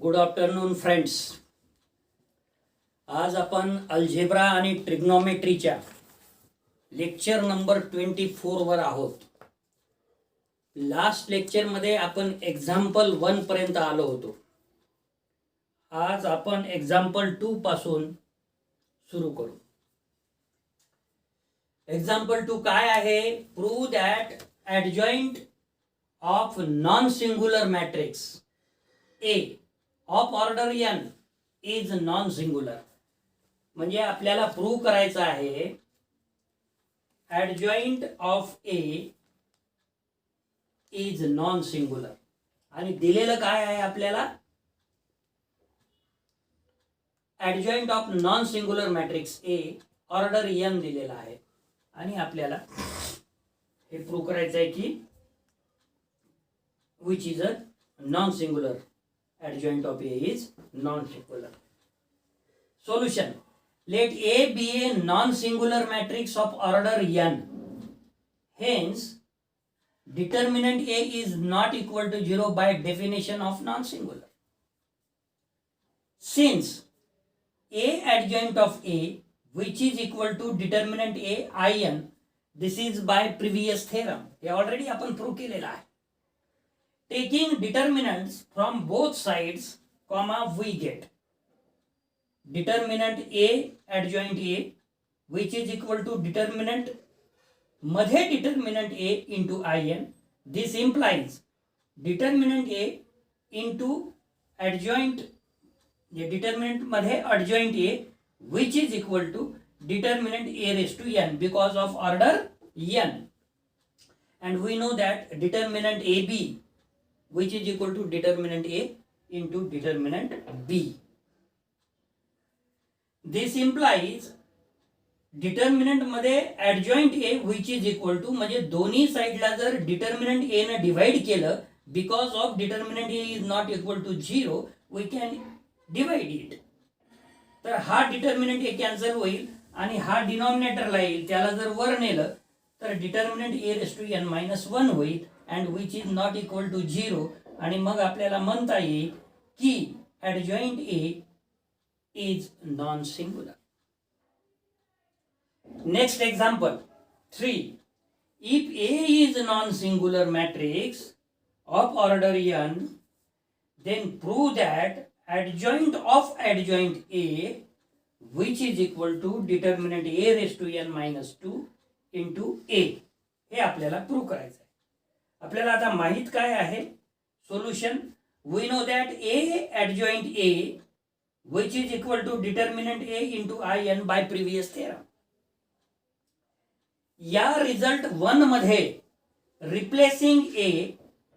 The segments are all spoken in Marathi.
Good afternoon friends. आज आपण अल्जेब्रा आणि ट्रिग्नॉमेट्रीच्या लेक्चर नंबर 24 वर आहोत. लास्ट लेक्चरमध्ये आपण एक्झाम्पल 1 पर्यंत आलो होतो. आज आपण एक्झाम्पल 2 पासून सुरू करू. एक्झाम्पल 2 काय आहे? Prove that adjoint of non singular matrix A of order n is non singular. म्हणजे आपल्याला प्रूव्ह करायचं आहे adjoint of A is non singular. आणि दिलेलं काय आहे आपल्याला? Adjoint of non singular matrix A order n दिलेला आहे आणि आपल्याला हे प्रूव्ह करायचं आहे की which is a non singular. Adjoint of A is non-singular. Solution: let A be a non-singular matrix of order n. Hence, determinant A is not equal to 0 by definition of non-singular. Since A adjoint of A, which is equal to determinant A in, this is by previous theorem. हे already आपण प्रूव्ह केलेला आहे. Taking determinants from both sides, we get determinant A adjoint A, which is equal to determinant मध्ये determinant A into in. This implies determinant A into adjoint determinant मध्ये adjoint A, which is equal to determinant A raised to n because of order n. And we know that determinant AB, which is equal to determinant A into determinant B. This implies determinant मध्ये adjoint A which is equal to म्हणजे दोन्ही साइडला जर determinant A ने डिवाइड केलं, because of determinant A is not equal to 0, we can divide it. तर हा determinant A कॅन्सल होईल आणि हा डिनॉमिनेटरला येईल. त्याला जर वर नेलं तर determinant A raised to n minus 1 होईल and which is not equal to 0. आणि मग आपल्याला म्हणता येईल की adjoint A is non-singular. Next example 3. If A is a non-singular matrix of order n, then prove that adjoint of adjoint A, which is equal to determinant A raised to n minus 2 into A. हे आपल्याला प्रूव्ह करायचं आहे. आपल्याला आता माहित काय आहे? Solution: we know that A adjoint A, which is equal to determinant A into in by previous theorem. या रिझल्ट 1 मध्ये replacing A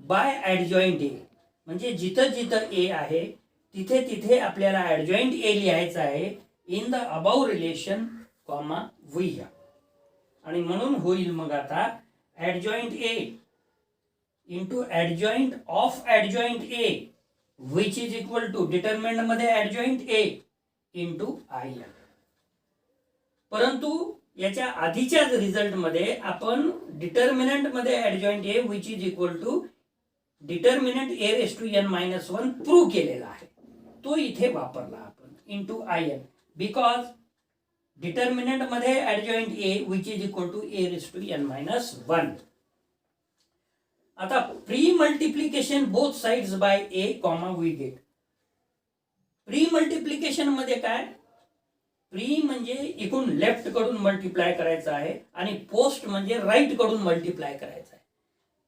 by adjoint A, म्हणजे जिथं जिथं A आहे तिथे तिथे आपल्याला adjoint A लिहायचा आहे in the above relation comma V. आणि म्हणून होईल मग आता adjoint A into adjoint of adjoint A, which is equal to determinant मध्ये adjoint A into in. परंतु याच्या आधीच्याच रिझल्ट मध्ये आपण डिटर्मिनंट मध्ये adjoint A which is equal to determinant A raised to n minus 1 prove केलेला आहे. तो इथे वापरला आपण into in because determinant मध्ये adjoint A which is equal to A raised to n minus 1. आता pre multiplication both sides by A comma V get. Pre multiplication मध्ये काय? प्री म्हणजे इकडून लेफ्ट कडून मल्टिप्लाय करायचं आहे आणि पोस्ट म्हणजे राईट कडून मल्टिप्लाय करायचं आहे.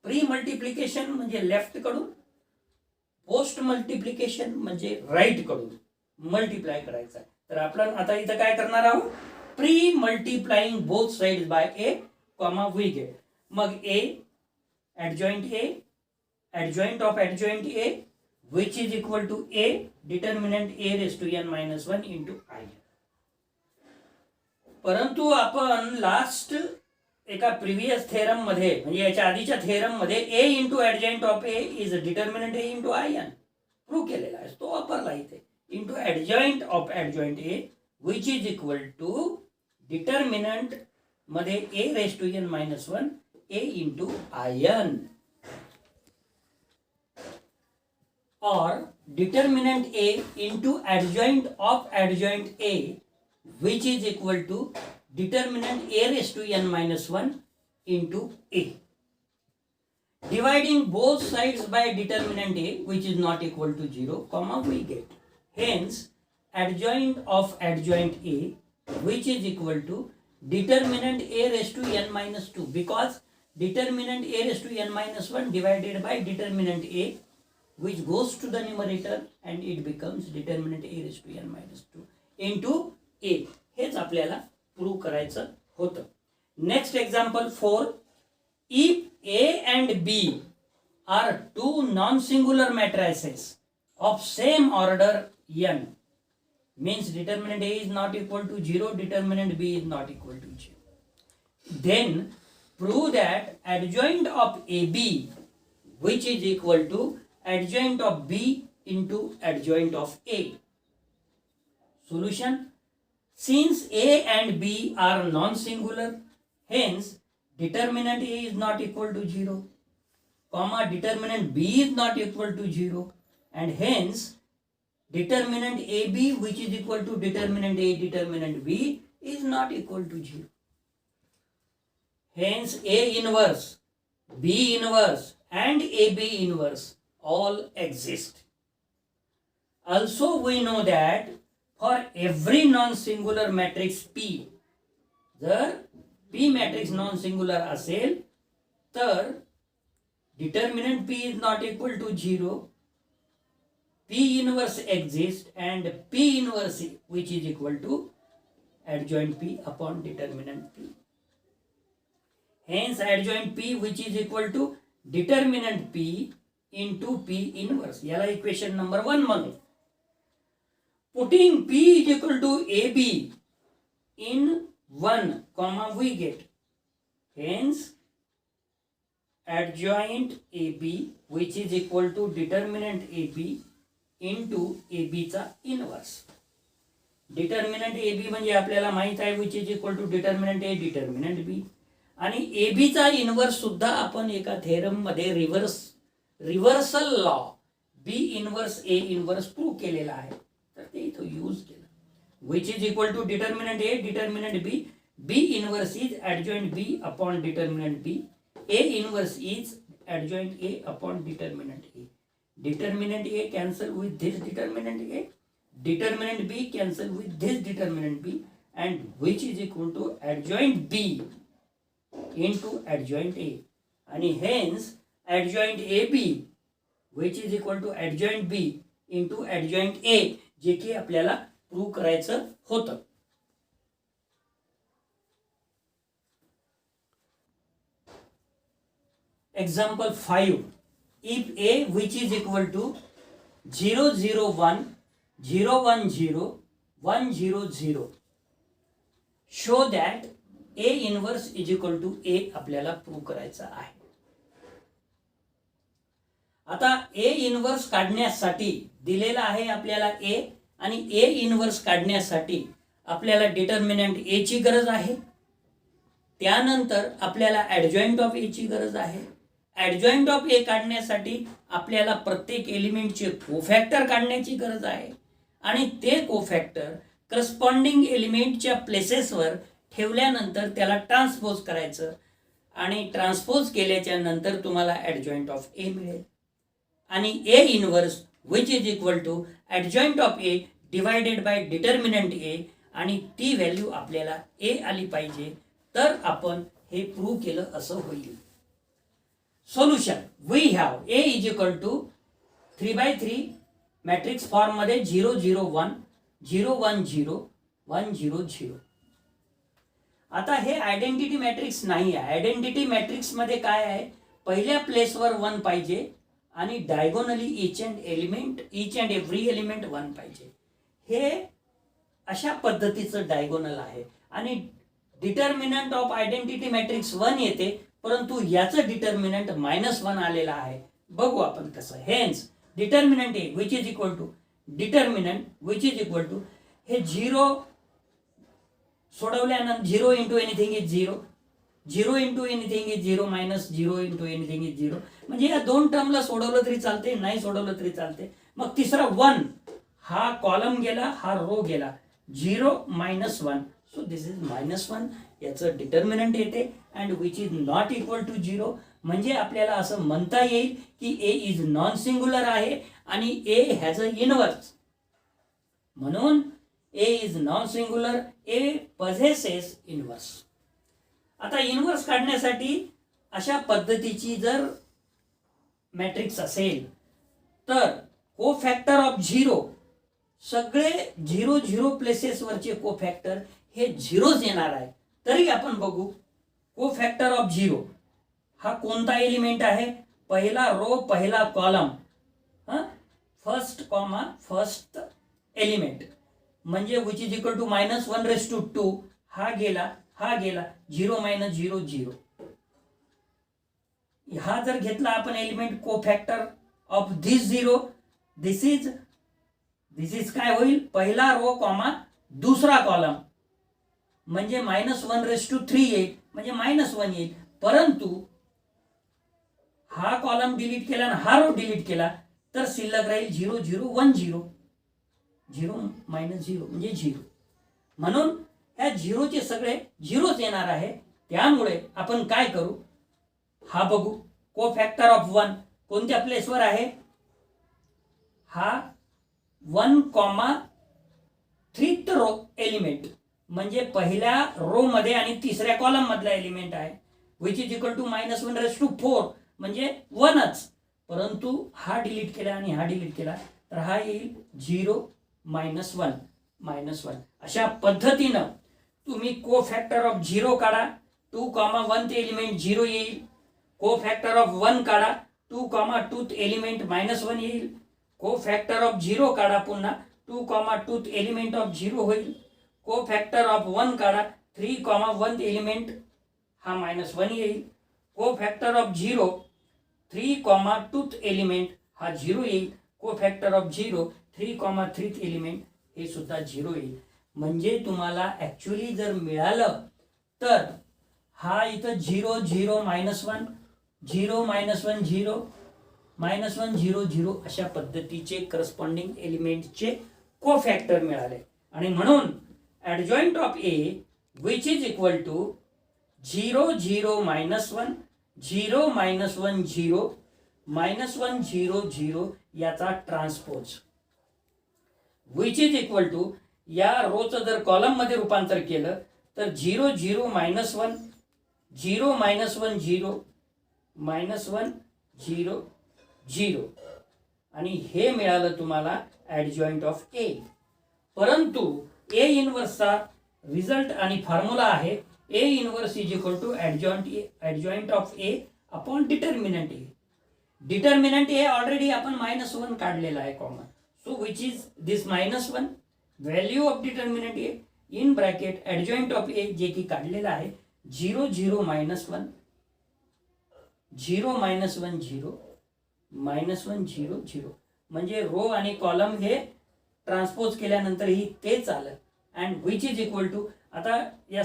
प्री मल्टिप्लिकेशन म्हणजे लेफ्ट कडून, पोस्ट मल्टिप्लिकेशन म्हणजे राईट कडून मल्टिप्लाय करायचं आहे. तर आपण आता इथं काय करणार आहोत? Pre multiplying both sides by A comma V get. मग A adjoint A, adjoint of adjoint A, which is equal to A determinant A raised to n minus 1 into I. परंतु आपण लास्ट एका प्रिव्हियस थेरम मध्ये म्हणजे याच्या आधीच्या थेरम मध्ये A into adjoint of A is determinant A into in prove केलेला आहे. तो वापरला इथे into adjoint of adjoint A which is equal to determinant मध्ये A raised to n minus 1 A into in. or determinant A into adjoint of adjoint A, which is equal to determinant A raised to n minus 1 into A. Dividing both sides by determinant A, which is not equal to 0, comma, we get. Hence, adjoint of adjoint A, which is equal to determinant A raised to n minus 2, because determinant A raised to n minus 1 divided by determinant A, which goes to the numerator and it becomes determinant A raised to n minus 2 into A. हेच आपल्याला प्रूव्ह करायचं होतं. Next example 4. If A and B are two non-singular matrices of same order n, means determinant A is not equal to 0, determinant B is not equal to 0. Then prove that adjoint of AB, which is equal to adjoint of B into adjoint of A. Solution: since A and B are non-singular, hence determinant A is not equal to 0, comma, determinant B is not equal to 0, and hence determinant AB, which is equal to determinant A, determinant B, is not equal to 0. Hence A inverse, B inverse and AB inverse all exist. Also we know that for every non-singular matrix P, जर P matrix non-singular असेल तर determinant P is not equal to 0, P inverse exists, and P inverse, which is equal to adjoint P upon determinant P. Hence adjoint P, which is equal to determinant P into P inverse. याला इक्वेशन नंबर 1 म्हणू. Putting P is equal to AB in 1, comma, we get. Hence adjoint AB, which is equal to determinant AB into AB चा इनवर्स. डिटर्मिनंट AB म्हणजे आपल्याला माहित आहे, which is equal to determinant A, determinant B. आणि AB चा इनवर्स सुद्धा आपण एका थेरम मध्ये reversal law B inverse A inverse prove केलेला आहे, तर ते इथं यूज केलं. which is equal to determinant A, determinant B. B inverse is adjoint B upon determinant B. A inverse is adjoint A upon determinant A. Determinant A cancel with this determinant A. Determinant B cancel with this determinant B, and which is equal to adjoint B into adjoint A. And hence adjoint AB, which is equal to adjoint B into adjoint A, जे की आपल्याला प्रूव्ह करायचं होतं. Example 5. If A, which is equal to 0 0 1 0 1 0 1 0 0, show that A inverse is equal to A आपल्याला प्रूव्ह करायचं आहे. आता A इनवर्स काढण्यासाठी दिलेला आहे आपल्याला A, आणि A इनवर्स काढण्यासाठी आपल्याला डिटर्मिनंट A ची गरज आहे. त्यानंतर आपल्याला ॲडजॉइंट ऑफ A ची गरज आहे. ॲडजॉइंट ऑफ A काढण्यासाठी आपल्याला प्रत्येक एलिमेंटचे कोफॅक्टर काढण्याची गरज आहे, आणि ते कोफॅक्टर करस्पॉन्डिंग एलिमेंटच्या प्लेसेसवर ठेवल्यानंतर त्याला ट्रान्सपोज करायचं, आणि ट्रान्सपोज केल्याच्या नंतर तुम्हाला ॲडजॉइंट ऑफ A मिळेल. आणि A inverse, which is equal to adjoint of A divided by determinant A, आणि ती व्हॅल्यू आपल्याला A आली पाहिजे, तर आपण हे प्रूव्ह केलं असं होईल. Solution: we have A is equal to 3/3 matrix form मध्ये 0 0 1 0 1 0 1 0 0. आता हे आयडेंटिटी मॅट्रिक्स नाही आहे. आयडेंटिटी मॅट्रिक्स मध्ये काय आहे, पहिल्या प्लेसवर 1 पाहिजे आणि diagonally each and every element 1 पाहिजे. हे अशा पद्धतीचं डायगोनल आहे, आणि डिटर्मिनंट ऑफ आयडेंटिटी मॅट्रिक्स 1 येते, परंतु याचं डिटर्मिनंट -1 आलेला आहे. बघू आपण कसं. Hence determinant A, which is equal to determinant which is equal to, हे 0 सोडवल्यानंतर 0 into anything is 0, 0 into anything is 0 minus 0 into anything is 0. म्हणजे या दोन टर्मला सोडवलं तरी चालते, नाही सोडवलं तरी चालते. मग तिसरा 1, हा कॉलम गेला, हा रो गेला, 0 मायनस 1. So this is -1. याचं डिटर्मिनंट येते and which is not equal to 0. म्हणजे आपल्याला असं म्हणता येईल की ए इज नॉन सिंग्युलर आहे आणि ए हॅज अ इनवर्स. म्हणून A is non singular, A possesses inverse. आता इनवर्स काढण्यासाठी अशा पद्धतीची जर मॅट्रिक्स असेल तर कोफॅक्टर ऑफ 0, सगळे 0 0 प्लेसेसवरचे कोफॅक्टर हे 0च येणार आहे. तरी आपण बघू कोफॅक्टर ऑफ 0 हा कोणता एलिमेंट आहे. पहिला रो, पहिला column, first comma first element, म्हणजे विच इज इक्वल टू -1/2. हा गेला, हा गेला, 0 मायनस 0 0. हा जर घेतला आपण element cofactor of this 0, this is काय होईल, पहिला रो कॉमा दुसरा कॉलम, म्हणजे -1/3 येईल, म्हणजे -1 येईल. परंतु हा कॉलम डिलीट केला आणि हा रो डिलीट केला तर शिल्लक राहील 0 0 1 0. 0 मायनस 0 म्हणजे 0. म्हणून ह्या 0चे सगळे 0च येणार आहे. त्यामुळे आपण काय करू, हा बघू. कोफॅक्टर ऑफ 1 कोणत्या प्लेसवर आहे, हा 1,3th रो एलिमेंट, म्हणजे पहिल्या रो मध्ये आणि तिसऱ्या कॉलम मधला एलिमेंट आहे, विच इज इक्वल टू -1/4, म्हणजे 1च. परंतु हा डिलीट केला आणि हा डिलीट केला तर हा येईल 0 मायनस 1. अशा पद्धतीनं तुम्ही कोफॅक्टर ऑफ 0 काढा, 2,1 ते एलिमेंट 0 येईल. कोफॅक्टर ऑफ 1 काढा, 2,2 एलिमेंट -1 येईल. कोफॅक्टर ऑफ 0 काढा, पुन्हा 2,2 एलिमेंट ऑफ 0 होईल. कोफॅक्टर ऑफ 1 काढा, 3,1 एलिमेंट हा -1 येईल. कोफॅक्टर ऑफ 0, 3,2 एलिमेंट हा 0 येईल. कोफॅक्टर ऑफ 0, 3,3 एलिमेंट हे सुद्धा 0 येईल. म्हणजे तुम्हाला ॲक्च्युली जर मिळालं तर हा इथं 0 0 -1, 0 -1 0 -1 0 0 अशा पद्धतीचे करस्पॉन्डिंग एलिमेंटचे कोफॅक्टर मिळाले. आणि म्हणून adjoint of A which is equal to 0 0 -1 0 -1 0 -1 0 0 याचा transpose, which is equal to या रोचं जर कॉलम मध्ये रूपांतर केलं तर 0 0 -1 0 -1 0 -1 0 0 आणि हे मिळालं तुम्हाला ॲडजॉइंट ऑफ ए. परंतु ए इनवर्सचा रिझल्ट आणि फॉर्म्युला आहे A inverse is equal to adjoint of A upon determinant A. Determinant A already आपण -1 काढलेला आहे common. So which is this -1, value of determinant A in bracket adjoint of A जे की काढलेला आहे 0 0 -1 0 -1 0 -1 0 0. म्हणजे रो आणि कॉलम हे ट्रान्सपोज केल्यानंतर ही तेच आलं. And which is equal to, आता या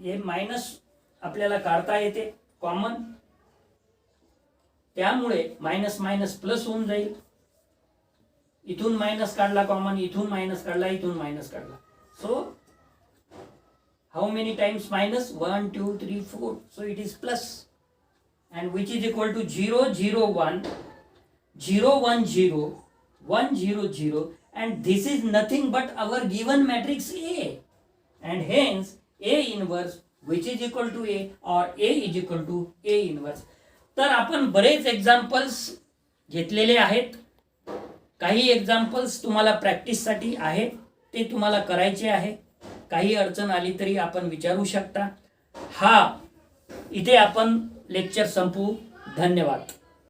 हे मायनस आपल्याला काढता येते कॉमन, त्यामुळे मायनस मायनस प्लस होऊन जाईल. इथून मायनस काढला कॉमन, इथून मायनस काढला, इथून मायनस काढला. So how many times minus, 1 2 3 4. So it is plus. And which is equal to 0 0 1 0 1 0 1 0 0. and this is nothing but our given matrix A, and hence A inverse which is equal to A or A is equal to A inverse. तर आपण बरेच एक्झाम्पल्स घेतलेले आहेत. काही एक्झाम्पल्स तुम्हाला प्रॅक्टिससाठी आहे, ते तुम्हाला करायचे आहे. काही अडचण आली तरी आपण विचारू शकता. इथे आपण लेक्चर संपवू. धन्यवाद.